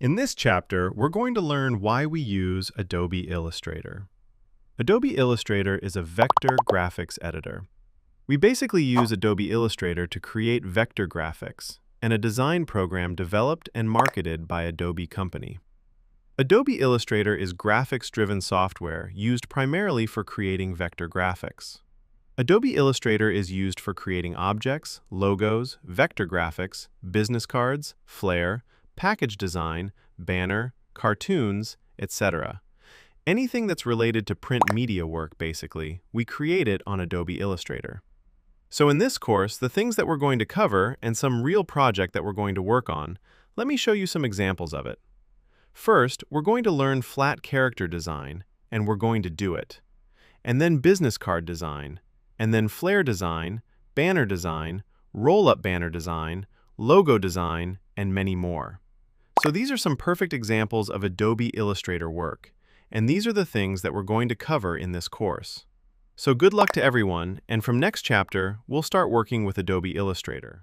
In this chapter, we're going to learn why we use Adobe Illustrator. Adobe Illustrator is a vector graphics editor. We basically use Adobe Illustrator to create vector graphics, and a design program developed and marketed by Adobe Company. Adobe Illustrator is graphics-driven software used primarily for creating vector graphics. Adobe Illustrator is used for creating objects, logos, vector graphics, business cards, flare, package design, banner, cartoons, etc. Anything that's related to print media work, basically, we create it on Adobe Illustrator. So in this course, the things that we're going to cover and some real project that we're going to work on, let me show you some examples of it. First, we're going to learn flat character design, and we're going to do it. And then business card design, and then flare design, banner design, roll-up banner design, logo design, and many more. So these are some perfect examples of Adobe Illustrator work, and these are the things that we're going to cover in this course. So good luck to everyone, and from next chapter, we'll start working with Adobe Illustrator.